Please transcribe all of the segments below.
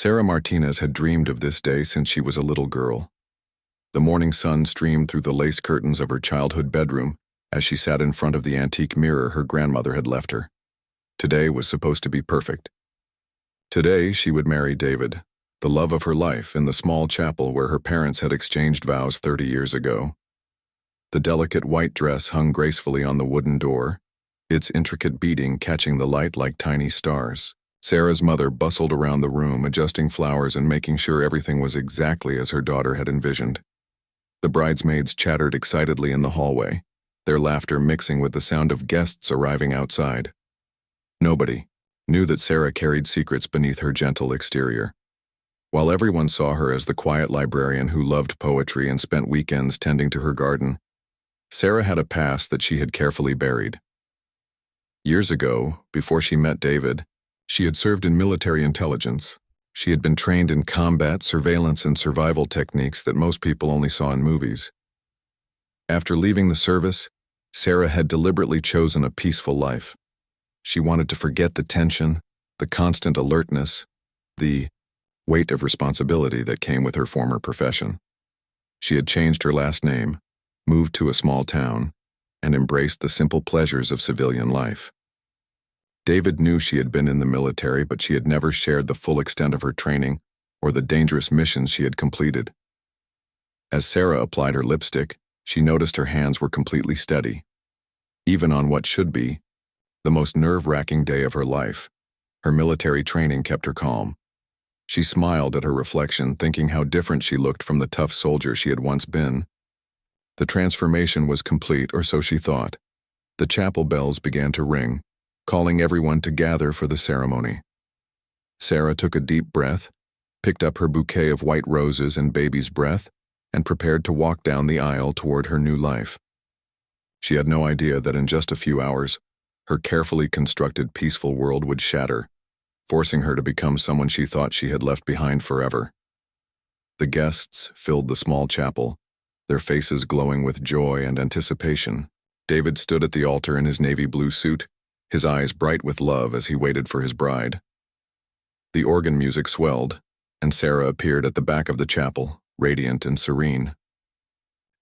Sarah Martinez had dreamed of this day since she was a little girl. The morning sun streamed through the lace curtains of her childhood bedroom as she sat in front of the antique mirror her grandmother had left her. Today was supposed to be perfect. Today she would marry David, the love of her life, in the small chapel where her parents had exchanged vows 30 years ago. The delicate white dress hung gracefully on the wooden door, its intricate beading catching the light like tiny stars. Sarah's mother bustled around the room, adjusting flowers and making sure everything was exactly as her daughter had envisioned. The bridesmaids chattered excitedly in the hallway, their laughter mixing with the sound of guests arriving outside. Nobody knew that Sarah carried secrets beneath her gentle exterior. While everyone saw her as the quiet librarian who loved poetry and spent weekends tending to her garden, Sarah had a past that she had carefully buried. Years ago, before she met David, she had served in military intelligence. She had been trained in combat, surveillance, and survival techniques that most people only saw in movies. After leaving the service, Sarah had deliberately chosen a peaceful life. She wanted to forget the tension, the constant alertness, the weight of responsibility that came with her former profession. She had changed her last name, moved to a small town, and embraced the simple pleasures of civilian life. David knew she had been in the military, but she had never shared the full extent of her training or the dangerous missions she had completed. As Sarah applied her lipstick, she noticed her hands were completely steady. Even on what should be the most nerve-wracking day of her life, her military training kept her calm. She smiled at her reflection, thinking how different she looked from the tough soldier she had once been. The transformation was complete, or so she thought. The chapel bells began to ring, calling everyone to gather for the ceremony. Sarah took a deep breath, picked up her bouquet of white roses and baby's breath, and prepared to walk down the aisle toward her new life. She had no idea that in just a few hours, her carefully constructed peaceful world would shatter, forcing her to become someone she thought she had left behind forever. The guests filled the small chapel, their faces glowing with joy and anticipation. David stood at the altar in his navy blue suit, his eyes bright with love as he waited for his bride. The organ music swelled, and Sarah appeared at the back of the chapel, radiant and serene.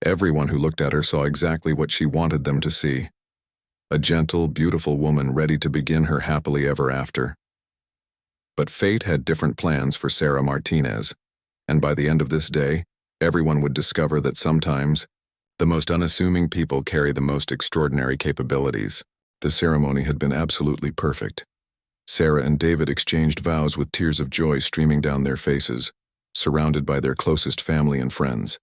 Everyone who looked at her saw exactly what she wanted them to see: a gentle, beautiful woman ready to begin her happily ever after. But fate had different plans for Sarah Martinez, and by the end of this day, everyone would discover that sometimes the most unassuming people carry the most extraordinary capabilities. The ceremony had been absolutely perfect. Sarah and David exchanged vows with tears of joy streaming down their faces, surrounded by their closest family and friends.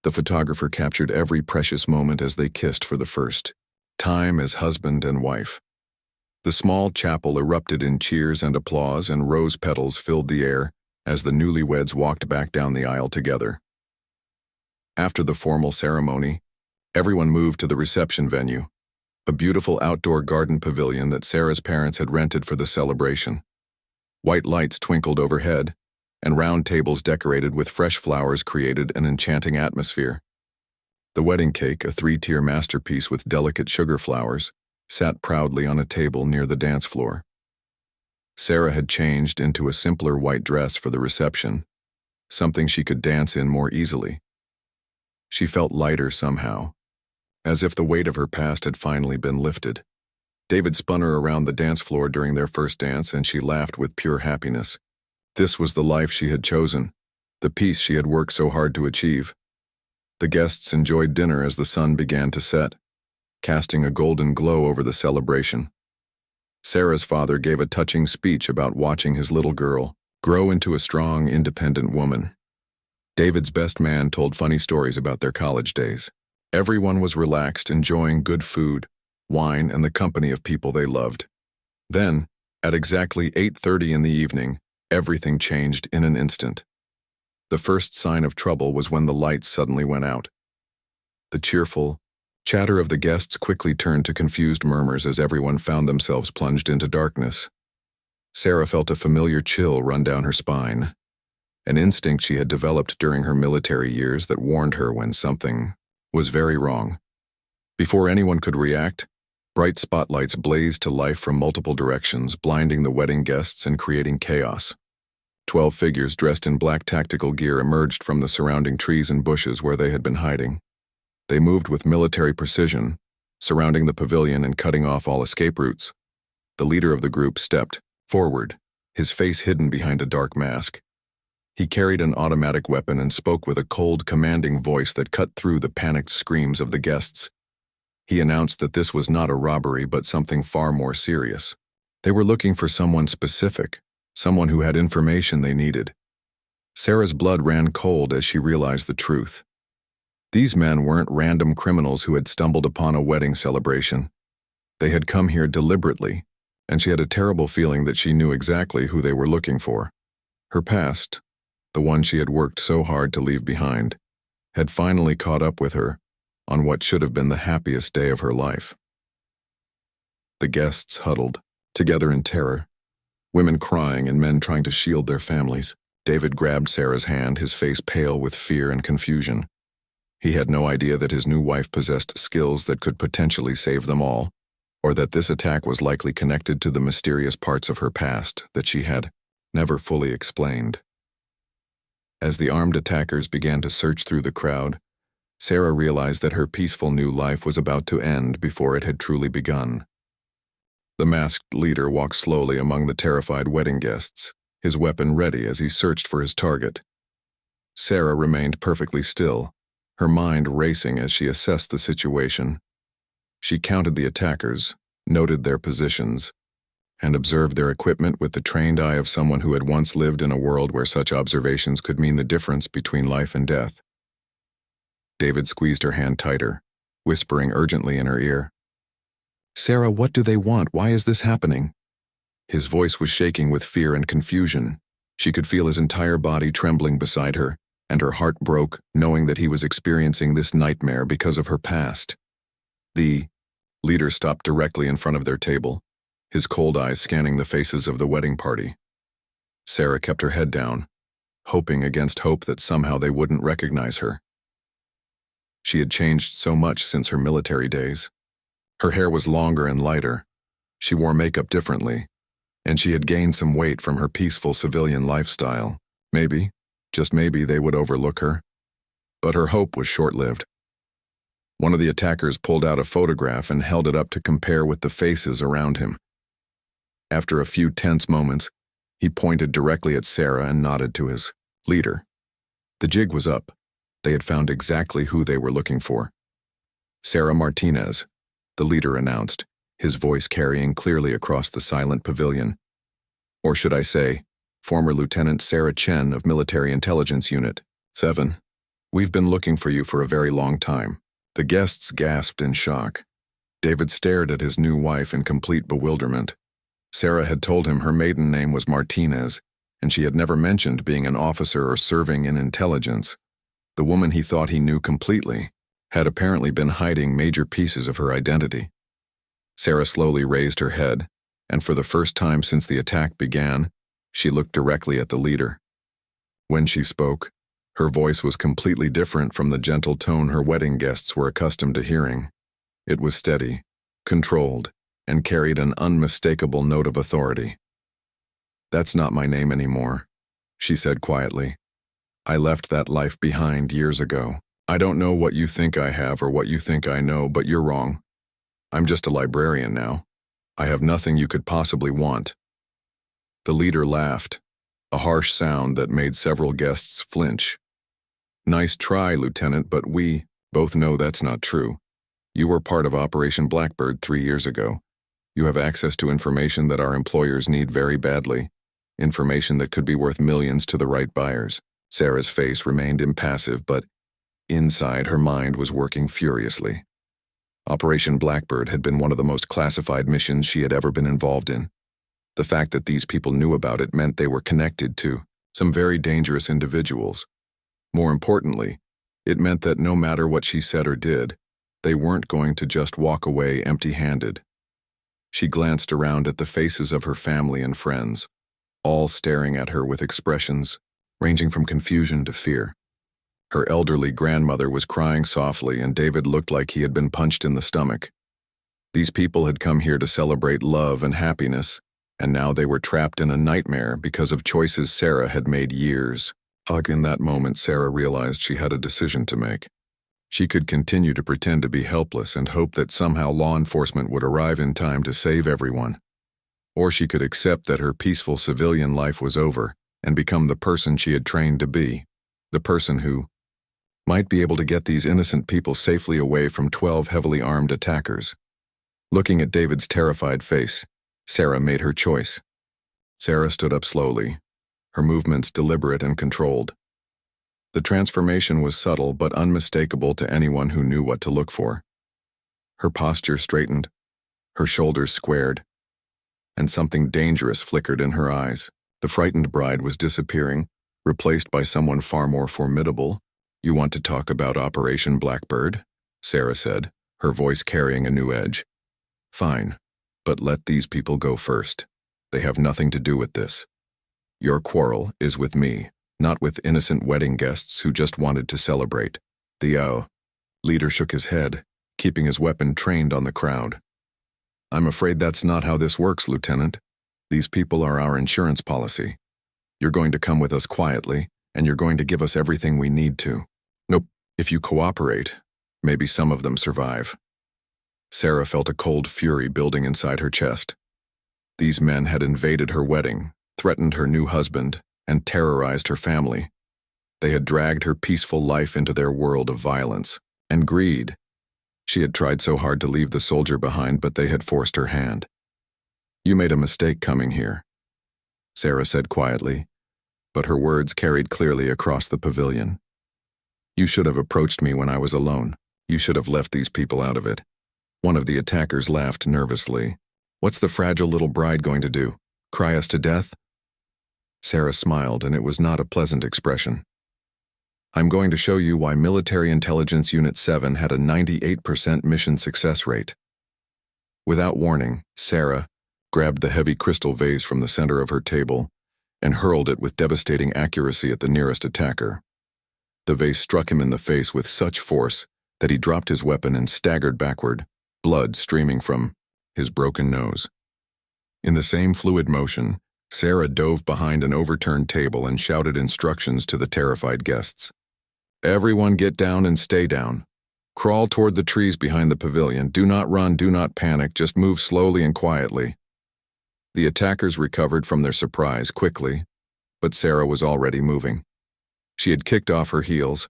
The photographer captured every precious moment as they kissed for the first time as husband and wife. The small chapel erupted in cheers and applause, and rose petals filled the air as the newlyweds walked back down the aisle together. After the formal ceremony, everyone moved to the reception venue, a beautiful outdoor garden pavilion that Sarah's parents had rented for the celebration. White lights twinkled overhead, and round tables decorated with fresh flowers created an enchanting atmosphere. The wedding cake, a 3-tier masterpiece with delicate sugar flowers, sat proudly on a table near the dance floor. Sarah had changed into a simpler white dress for the reception, something she could dance in more easily. She felt lighter somehow, as if the weight of her past had finally been lifted. David spun her around the dance floor during their first dance, and she laughed with pure happiness. This was the life she had chosen, the peace she had worked so hard to achieve. The guests enjoyed dinner as the sun began to set, casting a golden glow over the celebration. Sarah's father gave a touching speech about watching his little girl grow into a strong, independent woman. David's best man told funny stories about their college days. Everyone was relaxed, enjoying good food, wine, and the company of people they loved. Then, at exactly 8:30 in the evening, everything changed in an instant. The first sign of trouble was when the lights suddenly went out. The cheerful chatter of the guests quickly turned to confused murmurs as everyone found themselves plunged into darkness. Sarah felt a familiar chill run down her spine, an instinct she had developed during her military years that warned her when something was very wrong. Before anyone could react, bright spotlights blazed to life from multiple directions, blinding the wedding guests and creating chaos. 12 figures dressed in black tactical gear emerged from the surrounding trees and bushes where they had been hiding. They moved with military precision, surrounding the pavilion and cutting off all escape routes. The leader of the group stepped forward, his face hidden behind a dark mask. He carried an automatic weapon and spoke with a cold, commanding voice that cut through the panicked screams of the guests. He announced that this was not a robbery but something far more serious. They were looking for someone specific, someone who had information they needed. Sarah's blood ran cold as she realized the truth. These men weren't random criminals who had stumbled upon a wedding celebration. They had come here deliberately, and she had a terrible feeling that she knew exactly who they were looking for. Her past, the one she had worked so hard to leave behind, had finally caught up with her on what should have been the happiest day of her life. The guests huddled, together in terror, women crying and men trying to shield their families. David grabbed Sarah's hand, his face pale with fear and confusion. He had no idea that his new wife possessed skills that could potentially save them all, or that this attack was likely connected to the mysterious parts of her past that she had never fully explained. As the armed attackers began to search through the crowd, Sarah realized that her peaceful new life was about to end before it had truly begun. The masked leader walked slowly among the terrified wedding guests, his weapon ready as he searched for his target. Sarah remained perfectly still, her mind racing as she assessed the situation. She counted the attackers, noted their positions, and observed their equipment with the trained eye of someone who had once lived in a world where such observations could mean the difference between life and death. David squeezed her hand tighter, whispering urgently in her ear, "Sarah, what do they want? Why is this happening?" His voice was shaking with fear and confusion. She could feel his entire body trembling beside her, and her heart broke, knowing that he was experiencing this nightmare because of her past. The leader stopped directly in front of their table, his cold eyes scanning the faces of the wedding party. Sarah kept her head down, hoping against hope that somehow they wouldn't recognize her. She had changed so much since her military days. Her hair was longer and lighter. She wore makeup differently, and she had gained some weight from her peaceful civilian lifestyle. Maybe, just maybe, they would overlook her. But her hope was short-lived. One of the attackers pulled out a photograph and held it up to compare with the faces around him. After a few tense moments, he pointed directly at Sarah and nodded to his leader. The jig was up. They had found exactly who they were looking for. Sarah Martinez, the leader announced, his voice carrying clearly across the silent pavilion. Or should I say, former Lieutenant Sarah Chen of Military Intelligence Unit 7. "We've been looking for you for a very long time." The guests gasped in shock. David stared at his new wife in complete bewilderment. Sarah had told him her maiden name was Martinez, and she had never mentioned being an officer or serving in intelligence. The woman he thought he knew completely had apparently been hiding major pieces of her identity. Sarah slowly raised her head, and for the first time since the attack began, she looked directly at the leader. When she spoke, her voice was completely different from the gentle tone her wedding guests were accustomed to hearing. It was steady, controlled, and carried an unmistakable note of authority. "That's not my name anymore," she said quietly. "I left that life behind years ago. I don't know what you think I have or what you think I know, but you're wrong. I'm just a librarian now. I have nothing you could possibly want." The leader laughed, a harsh sound that made several guests flinch. "Nice try, Lieutenant, but we both know that's not true. You were part of Operation Blackbird 3 years ago. You have access to information that our employers need very badly, information that could be worth millions to the right buyers." Sarah's face remained impassive, but inside her mind was working furiously. Operation Blackbird had been one of the most classified missions she had ever been involved in. The fact that these people knew about it meant they were connected to some very dangerous individuals. More importantly, it meant that no matter what she said or did, they weren't going to just walk away empty-handed. She glanced around at the faces of her family and friends, all staring at her with expressions ranging from confusion to fear. Her elderly grandmother was crying softly, and David looked like he had been punched in the stomach. These people had come here to celebrate love and happiness, and now they were trapped in a nightmare because of choices Sarah had made years. In that moment, Sarah realized she had a decision to make. She could continue to pretend to be helpless and hope that somehow law enforcement would arrive in time to save everyone. Or she could accept that her peaceful civilian life was over and become the person she had trained to be, the person who might be able to get these innocent people safely away from 12 heavily armed attackers. Looking at David's terrified face, Sarah made her choice. Sarah stood up slowly, her movements deliberate and controlled. The transformation was subtle but unmistakable to anyone who knew what to look for. Her posture straightened, her shoulders squared, and something dangerous flickered in her eyes. The frightened bride was disappearing, replaced by someone far more formidable. "You want to talk about Operation Blackbird?" Sarah said, her voice carrying a new edge. "Fine, but let these people go first. They have nothing to do with this. Your quarrel is with me, not with innocent wedding guests who just wanted to celebrate." The leader shook his head, keeping his weapon trained on the crowd. "I'm afraid that's not how this works, Lieutenant. These people are our insurance policy. You're going to come with us quietly, and you're going to give us everything we need to. Nope, if you cooperate, maybe some of them survive." Sarah felt a cold fury building inside her chest. These men had invaded her wedding, threatened her new husband, and terrorized her family. They had dragged her peaceful life into their world of violence and greed. She had tried so hard to leave the soldier behind, but they had forced her hand. "You made a mistake coming here," Sarah said quietly, but her words carried clearly across the pavilion. "You should have approached me when I was alone. You should have left these people out of it." One of the attackers laughed nervously. "What's the fragile little bride going to do? Cry us to death?" Sarah smiled, and it was not a pleasant expression. "I'm going to show you why Military Intelligence Unit 7 had a 98% mission success rate." Without warning, Sarah grabbed the heavy crystal vase from the center of her table and hurled it with devastating accuracy at the nearest attacker. The vase struck him in the face with such force that he dropped his weapon and staggered backward, blood streaming from his broken nose. In the same fluid motion, Sarah dove behind an overturned table and shouted instructions to the terrified guests. "Everyone get down and stay down. Crawl toward the trees behind the pavilion. Do not run, do not panic, just move slowly and quietly." The attackers recovered from their surprise quickly, but Sarah was already moving. She had kicked off her heels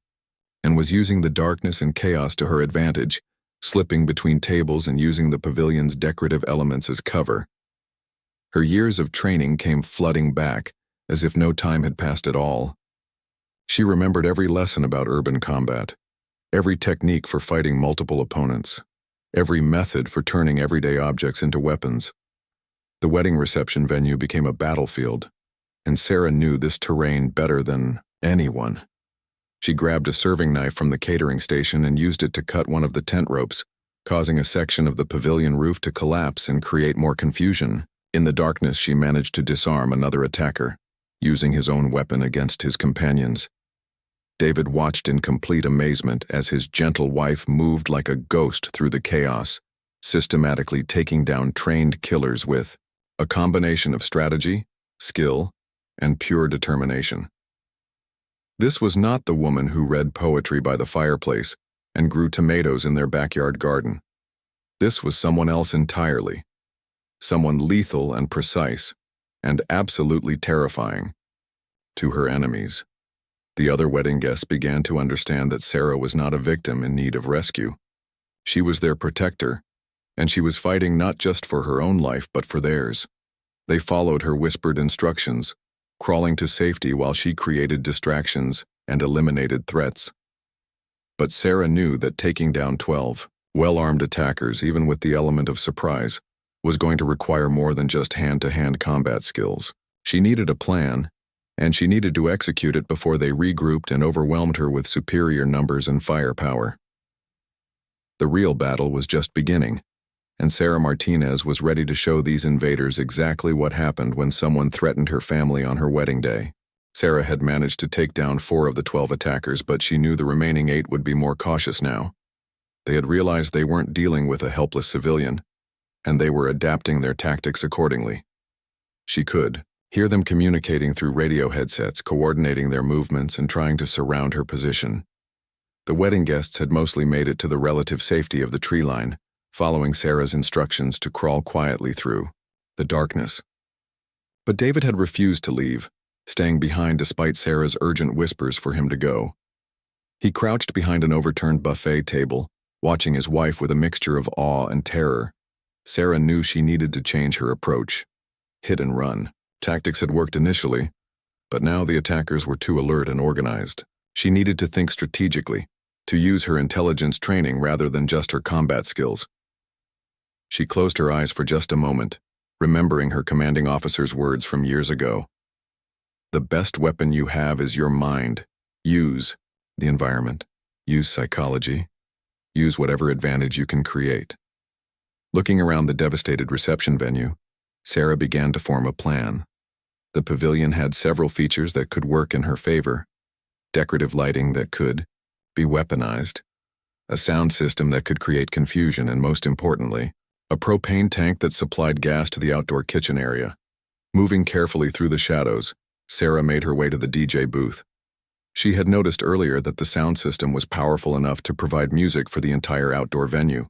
and was using the darkness and chaos to her advantage, slipping between tables and using the pavilion's decorative elements as cover. Her years of training came flooding back, as if no time had passed at all. She remembered every lesson about urban combat, every technique for fighting multiple opponents, every method for turning everyday objects into weapons. The wedding reception venue became a battlefield, and Sarah knew this terrain better than anyone. She grabbed a serving knife from the catering station and used it to cut one of the tent ropes, causing a section of the pavilion roof to collapse and create more confusion. In the darkness, she managed to disarm another attacker, using his own weapon against his companions. David watched in complete amazement as his gentle wife moved like a ghost through the chaos, systematically taking down trained killers with a combination of strategy, skill, and pure determination. This was not the woman who read poetry by the fireplace and grew tomatoes in their backyard garden. This was someone else entirely. Someone lethal and precise, and absolutely terrifying to her enemies. The other wedding guests began to understand that Sarah was not a victim in need of rescue. She was their protector, and she was fighting not just for her own life but for theirs. They followed her whispered instructions, crawling to safety while she created distractions and eliminated threats. But Sarah knew that taking down 12 well-armed attackers, even with the element of surprise, was going to require more than just hand-to-hand combat skills. She needed a plan, and she needed to execute it before they regrouped and overwhelmed her with superior numbers and firepower. The real battle was just beginning, and Sarah Martinez was ready to show these invaders exactly what happened when someone threatened her family on her wedding day. Sarah had managed to take down 4 of the 12 attackers, but she knew the remaining 8 would be more cautious now. They had realized they weren't dealing with a helpless civilian, and they were adapting their tactics accordingly. She could hear them communicating through radio headsets, coordinating their movements and trying to surround her position. The wedding guests had mostly made it to the relative safety of the tree line, following Sarah's instructions to crawl quietly through the darkness. But David had refused to leave, staying behind despite Sarah's urgent whispers for him to go. He crouched behind an overturned buffet table, watching his wife with a mixture of awe and terror. Sarah knew she needed to change her approach. Hit and run tactics had worked initially, but now the attackers were too alert and organized. She needed to think strategically, to use her intelligence training rather than just her combat skills. She closed her eyes for just a moment, remembering her commanding officer's words from years ago. The best weapon you have is your mind. Use the environment. Use psychology. Use whatever advantage you can create. Looking around the devastated reception venue, Sarah began to form a plan. The pavilion had several features that could work in her favor. Decorative lighting that could be weaponized, a sound system that could create confusion, and most importantly, a propane tank that supplied gas to the outdoor kitchen area. Moving carefully through the shadows, Sarah made her way to the DJ booth. She had noticed earlier that the sound system was powerful enough to provide music for the entire outdoor venue.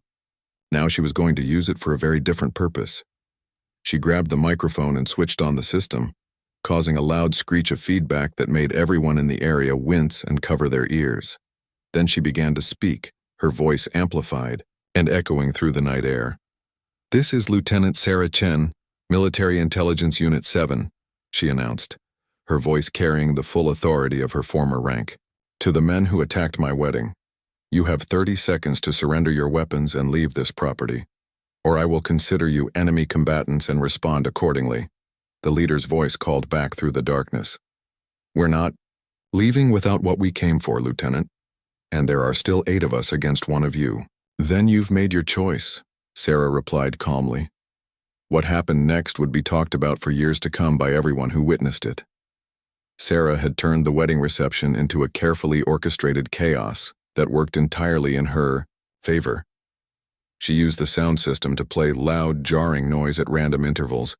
Now she was going to use it for a very different purpose. She grabbed the microphone and switched on the system, causing a loud screech of feedback that made everyone in the area wince and cover their ears. Then she began to speak, her voice amplified and echoing through the night air. "This is Lieutenant Sarah Chen, Military Intelligence Unit 7, she announced, her voice carrying the full authority of her former rank. "To the men who attacked my wedding, you have 30 seconds to surrender your weapons and leave this property, or I will consider you enemy combatants and respond accordingly." The leader's voice called back through the darkness. "We're not leaving without what we came for, Lieutenant, and there are still 8 of us against 1 of you." "Then you've made your choice," Sarah replied calmly. What happened next would be talked about for years to come by everyone who witnessed it. Sarah had turned the wedding reception into a carefully orchestrated chaos that worked entirely in her favor. She used the sound system to play loud, jarring noise at random intervals,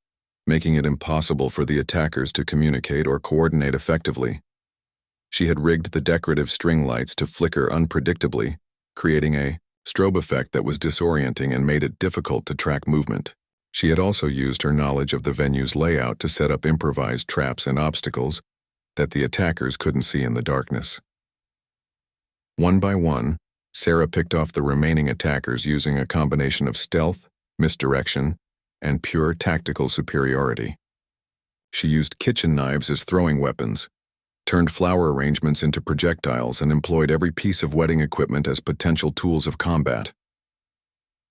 making it impossible for the attackers to communicate or coordinate effectively. She had rigged the decorative string lights to flicker unpredictably, creating a strobe effect that was disorienting and made it difficult to track movement. She had also used her knowledge of the venue's layout to set up improvised traps and obstacles that the attackers couldn't see in the darkness. One by one, Sarah picked off the remaining attackers using a combination of stealth, misdirection, and pure tactical superiority. She used kitchen knives as throwing weapons, turned flower arrangements into projectiles, and employed every piece of wedding equipment as potential tools of combat.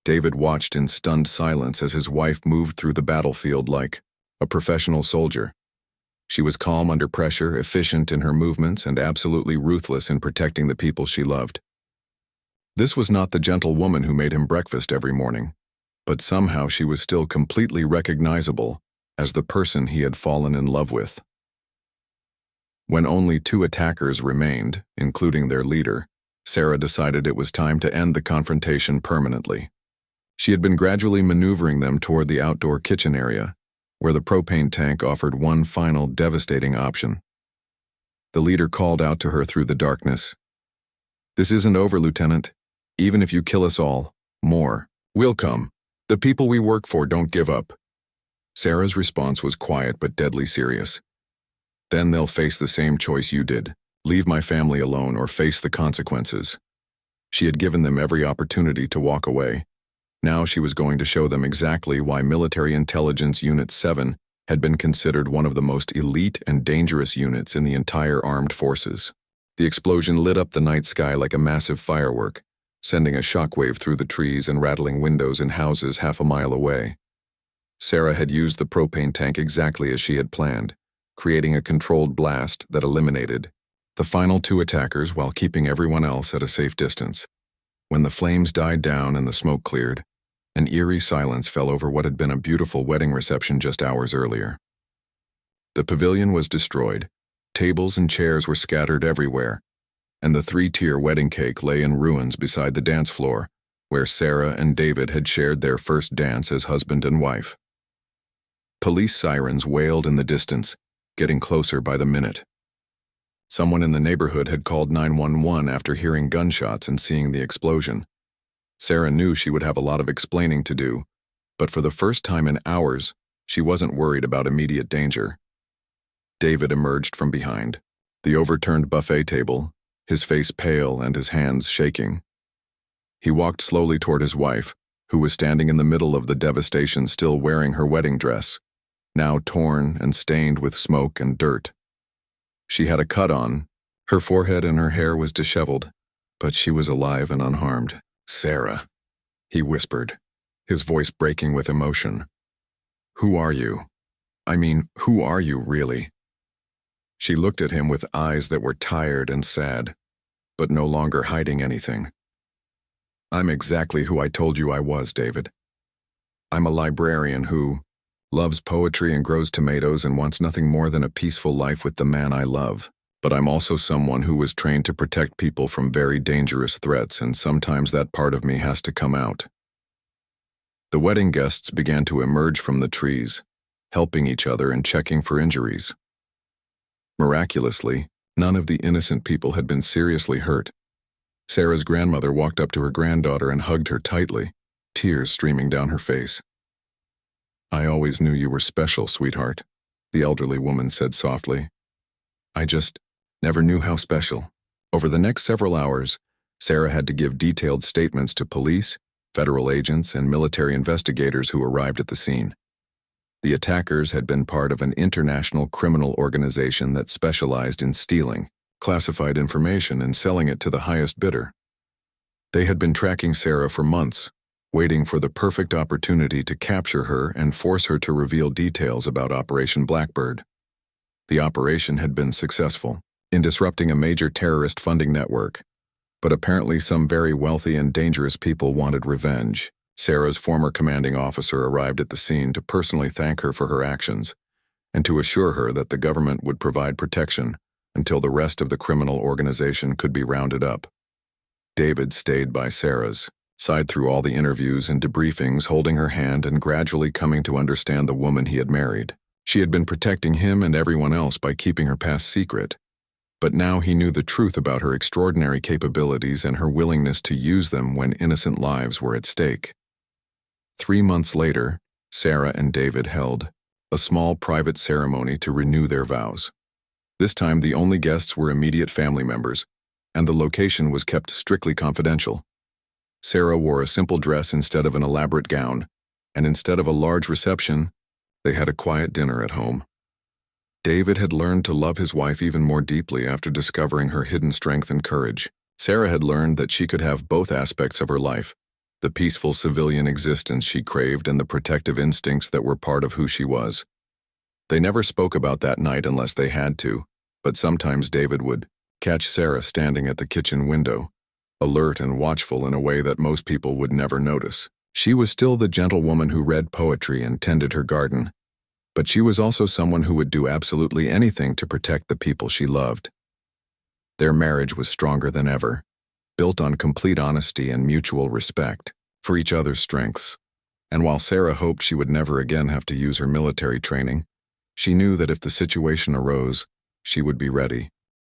David watched in stunned silence as his wife moved through the battlefield like a professional soldier. She was calm under pressure, efficient in her movements, and absolutely ruthless in protecting the people she loved. This was not the gentle woman who made him breakfast every morning, but somehow she was still completely recognizable as the person he had fallen in love with. When only 2 attackers remained, including their leader, Sarah decided it was time to end the confrontation permanently. She had been gradually maneuvering them toward the outdoor kitchen area, where the propane tank offered one final devastating option. The leader called out to her through the darkness. "This isn't over, Lieutenant. Even if you kill us all, more will come. The people we work for don't give up." Sarah's response was quiet but deadly serious. "Then they'll face the same choice you did. Leave my family alone or face the consequences." She had given them every opportunity to walk away. Now she was going to show them exactly why Military Intelligence Unit 7 had been considered one of the most elite and dangerous units in the entire armed forces. The explosion lit up the night sky like a massive firework, sending a shockwave through the trees and rattling windows in houses half a mile away. Sarah had used the propane tank exactly as she had planned, creating a controlled blast that eliminated the final 2 attackers while keeping everyone else at a safe distance. When the flames died down and the smoke cleared, an eerie silence fell over what had been a beautiful wedding reception just hours earlier. The pavilion was destroyed, tables and chairs were scattered everywhere, and the 3-tier wedding cake lay in ruins beside the dance floor, where Sarah and David had shared their first dance as husband and wife. Police sirens wailed in the distance, getting closer by the minute. Someone in the neighborhood had called 911 after hearing gunshots and seeing the explosion. Sarah knew she would have a lot of explaining to do, but for the first time in hours, she wasn't worried about immediate danger. David emerged from behind the overturned buffet table, his face pale and his hands shaking. He walked slowly toward his wife, who was standing in the middle of the devastation, still wearing her wedding dress, now torn and stained with smoke and dirt. She had a cut on, her forehead and her hair was disheveled, but she was alive and unharmed. "Sarah," he whispered, his voice breaking with emotion. "Who are you? I mean, who are you really?" She looked at him with eyes that were tired and sad, but no longer hiding anything. "I'm exactly who I told you I was, David. I'm a librarian who loves poetry and grows tomatoes and wants nothing more than a peaceful life with the man I love. But I'm also someone who was trained to protect people from very dangerous threats, and sometimes that part of me has to come out." The wedding guests began to emerge from the trees, helping each other and checking for injuries. Miraculously, none of the innocent people had been seriously hurt. Sarah's grandmother walked up to her granddaughter and hugged her tightly, tears streaming down her face. "I always knew you were special, sweetheart," the elderly woman said softly. "I just never knew how special." Over the next several hours, Sarah had to give detailed statements to police, federal agents, and military investigators who arrived at the scene. The attackers had been part of an international criminal organization that specialized in stealing classified information and selling it to the highest bidder. They had been tracking Sarah for months, waiting for the perfect opportunity to capture her and force her to reveal details about Operation Blackbird. The operation had been successful in disrupting a major terrorist funding network, but apparently some very wealthy and dangerous people wanted revenge. Sarah's former commanding officer arrived at the scene to personally thank her for her actions and to assure her that the government would provide protection until the rest of the criminal organization could be rounded up. David stayed by Sarah's side through all the interviews and debriefings, holding her hand and gradually coming to understand the woman he had married. She had been protecting him and everyone else by keeping her past secret, but now he knew the truth about her extraordinary capabilities and her willingness to use them when innocent lives were at stake. 3 months later, Sarah and David held a small private ceremony to renew their vows. This time the only guests were immediate family members, and the location was kept strictly confidential. Sarah wore a simple dress instead of an elaborate gown, and instead of a large reception, they had a quiet dinner at home. David had learned to love his wife even more deeply after discovering her hidden strength and courage. Sarah had learned that she could have both aspects of her life, the peaceful civilian existence she craved and the protective instincts that were part of who she was. They never spoke about that night unless they had to, but sometimes David would catch Sarah standing at the kitchen window, alert and watchful in a way that most people would never notice. She was still the gentle woman who read poetry and tended her garden, but she was also someone who would do absolutely anything to protect the people she loved. Their marriage was stronger than ever, built on complete honesty and mutual respect for each other's strengths. And while Sarah hoped she would never again have to use her military training, she knew that if the situation arose, she would be ready.